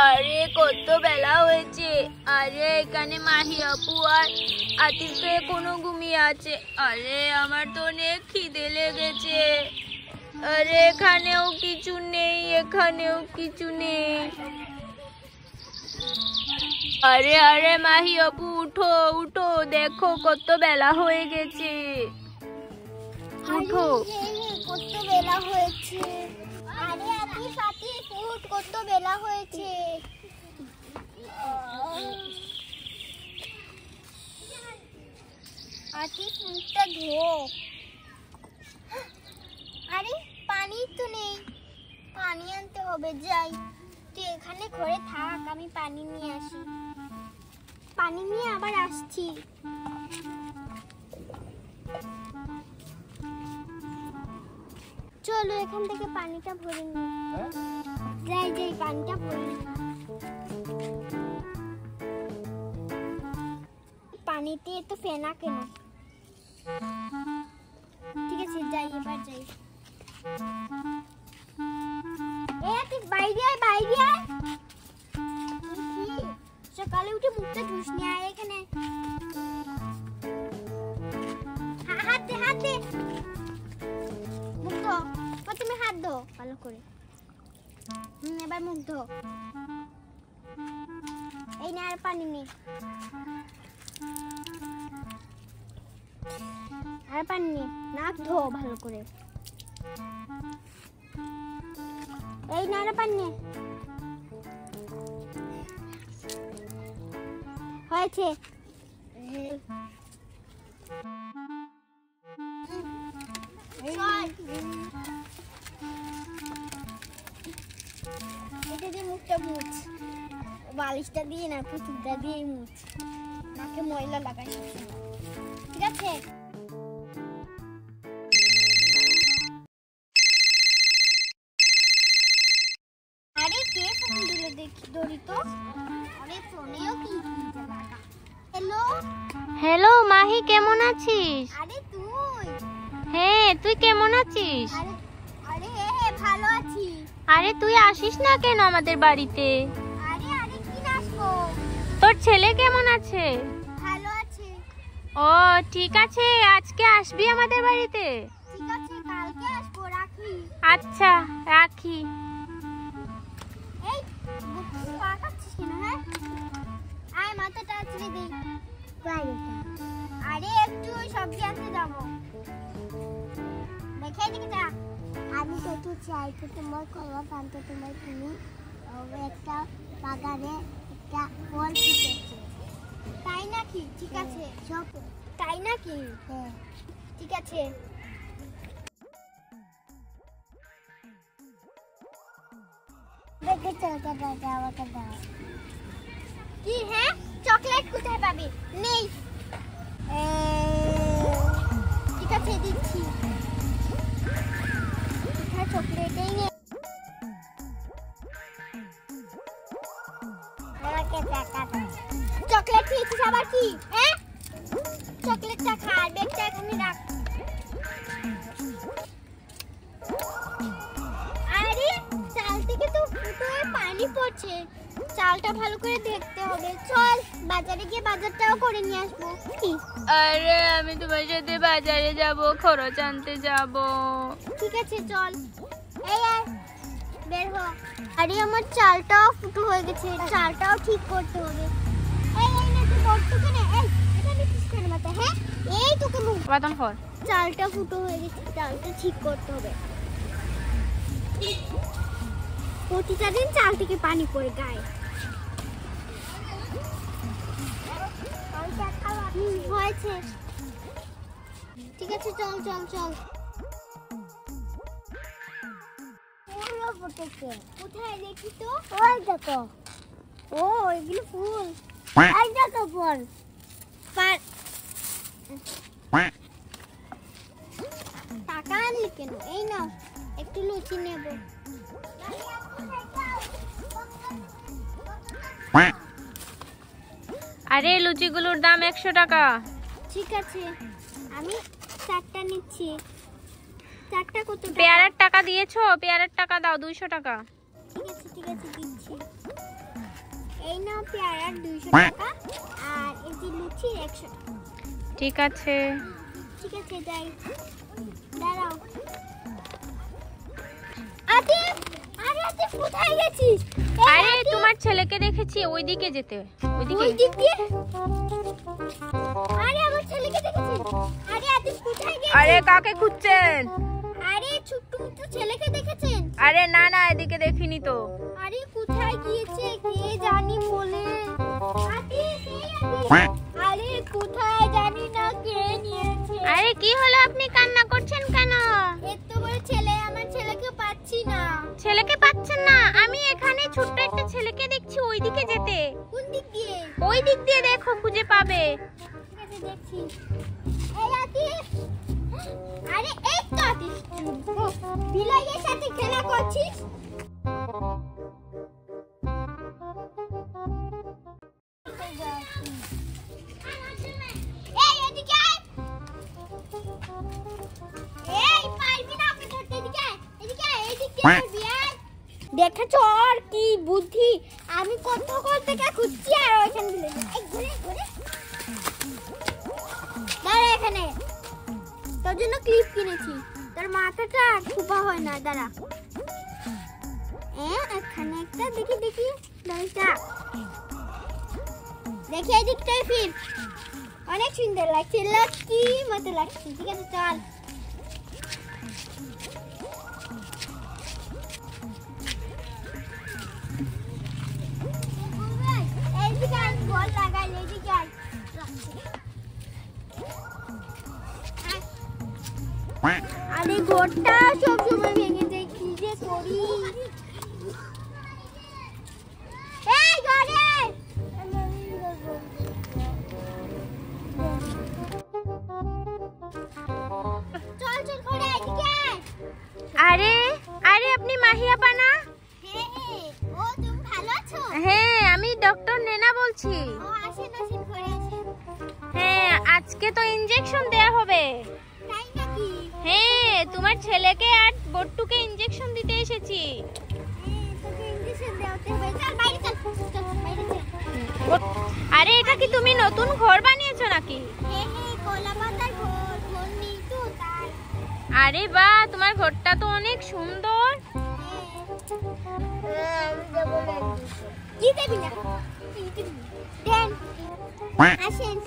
আরে কত বেলা হয়েছে। আরে এখানে মাহি আপু আর আতিফে কোনো ঘুমিয়ে আছে। আরে আমার তো অনেক খিদে লেগেছে। আরে এখানেও কিছু নেই, এখানেও কিছু নেই। আরে আরে মাহি আপু উঠো উঠো, দেখো কত বেলা হয়ে গেছে। উঠো। কত বেলা হয়েছে। আরে আতিফ আতিফ উঠ, কত বেলা হয়েছে। আতিফ মুখটা ধো। আরে পানি তো নেই, পানি আনতে হবে। যাই, তুই এখানে ঘরে থাক, আমি পানি নিয়ে আসি। পানি নিয়ে আবার আসছি। চলো এখান থেকে পানিটা ভরে নিই। যাই যাই, পানিটা ভরে নিই। পানিতে তো ফেনা কেন? ঠিক আছে যাই, এবার যাই। তুই বাইরে আয়, বাইরে আয়। সকালে উঠে মুখটা ধুস নি, আয় এখানে। হাত দে, হাত দে। মুখ ধো, প্রথমে হাত ধো ভালো করে। এবার মুখ ধো। এই না, আর পানি নেই। আর পানি নেই, নাক ধো ভালো করে। এই না, আর পানি নেই। হয়েছে। এটা দিয়ে মুখটা মুছ, বালিশটা দিয়ে না, পুতুলটা দিয়ে মুছ। নাকে ময়লা লাগাই, ঠিক আছে? আরে কে ফোন দিলে দেখি, ধরি তো। আরে ফোনেও কি লাগা। হ্যালো হ্যালো মাহি, কেমন আছিস? আরে তুই? হ্যাঁ, তুই কেমন আছিস? আরে আরে হ্যাঁ ভালো আছি। আরে তুই আসিস না কেন আমাদের বাড়িতে? আরে আরে কি আসবো। তোর ছেলে কেমন আছে? ভালো আছে। ও ঠিক আছে, আজকে আসবি আমাদের বাড়িতে? ঠিক আছে, কালকে আসবো, রাখি। আচ্ছা রাখি। এই পাকাচ্ছিস কেন? হ্যাঁ আয়, মাথাটা আছড়ে দিই। আরে একটু ওই সবজি আনতে যাবো। দেখে দিকে যা। আমি তো একটু চাই তো তোমার কলা আনতে, তোমার তুমি একটা বাগানে একটা ফল ফুটেছে। তাই নাকি? ঠিক আছে সব। তাই নাকি? হ্যাঁ ঠিক আছে। দেখে চলতে দাও, আমাকে দাও। কি? হ্যাঁ চকলেট কোথায় পাবি? নেই। ঠিক আছে দিচ্ছি। হ্যাঁ চকলেটই নেই। আমাকে টাকা দাও। চকলেট খেয়েছিস আবার কি? হ্যাঁ চকলেটটা খা, আর ব্যাগটা এখানে রাখ। আরে চাল থেকে তো ফুটো হয়ে পানি পড়ছে, চালটা ভালো করে দেখতে হবে। চল বাজারে গিয়ে বাজারটাও করে নিয়ে আসবো। কি? আরে আমি তোমার সাথে বাজারে যাব, খরচ আনতে যাব। ঠিক আছে চল। এই আয়, বের হ। আরে আমার চালটাও ফুটো হয়ে গেছে, চালটাও ঠিক করতে হবে। এই এই না, তুই করতে কেন? এই এখানে পিছনে মাথা। হ্যাঁ এই তোকে মুখ বাদন ফল। চালটা ফুটো হয়ে গেছে, চালটা ঠিক করতে হবে। প্রতিটা দিন চাল থেকে পানি পড়ে গায়ে। হয়েছে, ঠিক আছে চল চল চল। কোথায় দেখি তো? ওই দেখো। ও এগুলো ফুল। এই দেখো ফল। টাকা আনলি কেন? এই নাও একটু লুচি নেব। আরে লুচিগুলোর দাম 100 টাকা। ঠিক আছে, আমি 4টা নিচ্ছি। 4টা কত টাকা? পেয়ারার টাকা দিয়েছো? পেয়ারার টাকা দাও, 200 টাকা। ঠিক আছে দিচ্ছি। এই নাও পেয়ারার 200 টাকা আর এই যে লুচি 100 টাকা। ঠিক আছে। ঠিক আছে যাই। দাঁড়াও। আতিফ, আরে আতিফ কোথায় গেছিস? আরে তোমার ছেলেকে দেখেছি, ওইদিকে যেতে। ওইদিকে। ওই দিক দিয়ে? আরে আমার ছেলেকে দেখেছিস? আরে আতিফ কোথায় গেছিস? আরে কাকে খুঁজছেন? আরে ছোট্ট মতো ছেলেকে দেখেছেন? আরে না না, এদিকে দেখিনি তো। আরে কোথায় গিয়েছে কে জানি বলে। আতিফ, এই আতিফ। আরে কোথায় জানি না কে নিয়েছে। আরে কি হলো, আপনি কান্না করছেন কেন? এত বড় ছেলে, আমার ছেলেকে পাচ্ছি না। ছেলেকে পাচ্ছেন না? আমি এখানে ছোট্ট একটা ছেলেকে দেখছি, ওইদিকে যেতে। কোন দিক দিয়ে? ওই দিক দিয়ে দেখো, খুঁজে পাবে। ঠিক আছে দেখছি। এই আতিফ, আরে এই তো আতিফ, বিলাইয়ের সাথে খেলা করছিস? এই এদিকে আয়। এই পারবি না আপনি ধরতে, এদিকে আয়, এদিকে আয়, এদিকে পারবি আয়। দেখেছো আর কি বুদ্ধি, আমি কতক্ষণ থেকে খুঁজছি আর ওইখানে দিলে এই ঘুরে ঘুরে। দাঁড়া এখানে, তোর জন্য ক্লিপ কিনেছি, তোর মাথাটা খোপা হয় না। দাঁড়া, এখানে একটা দেখি দেখি দাঁড়া, দেখি এদিকটাই ফির। অনেক সুন্দর লাগছে, লাকি মতো লাগছে। ঠিক আছে চল। এইদিকে আয়, বল লাগাই, এইদিকে আয়। আরে ঘরটা সব সময় ভেঙে যায়, কি যে করি। এই ঘরে চল চল ঘরে, এদিকে আয়। আরে আরে আপনি মাহিয়া পানা? হ্যাঁ হ্যাঁ, ও তুমি ভালো আছো? হ্যাঁ, আমি ডক্টর নেনা বলছি। ও আসেন আসেন, ঘরে আসেন। হ্যাঁ, আজকে তো ইনজেকশন দেয়া হবে। তাই নাকি? হ্যাঁ, তোমার ছেলেকে আর বট্টুকে ইনজেকশন দিতে এসেছি। হ্যাঁ, তোকে ইঞ্জেকশন দেওয়াতে হবে। চল বাইরে চল, চল বাইরে চল। আরে এটা কি তুমি নতুন ঘর বানিয়েছো নাকি? হ্যাঁ হ্যাঁ, কলা পাতার ঘর, ঘর নেই তো তাই। আরে বাহ, তোমার ঘরটা তো অনেক সুন্দর। আমি যাবো না। কি দেবি না? দেন আসেন।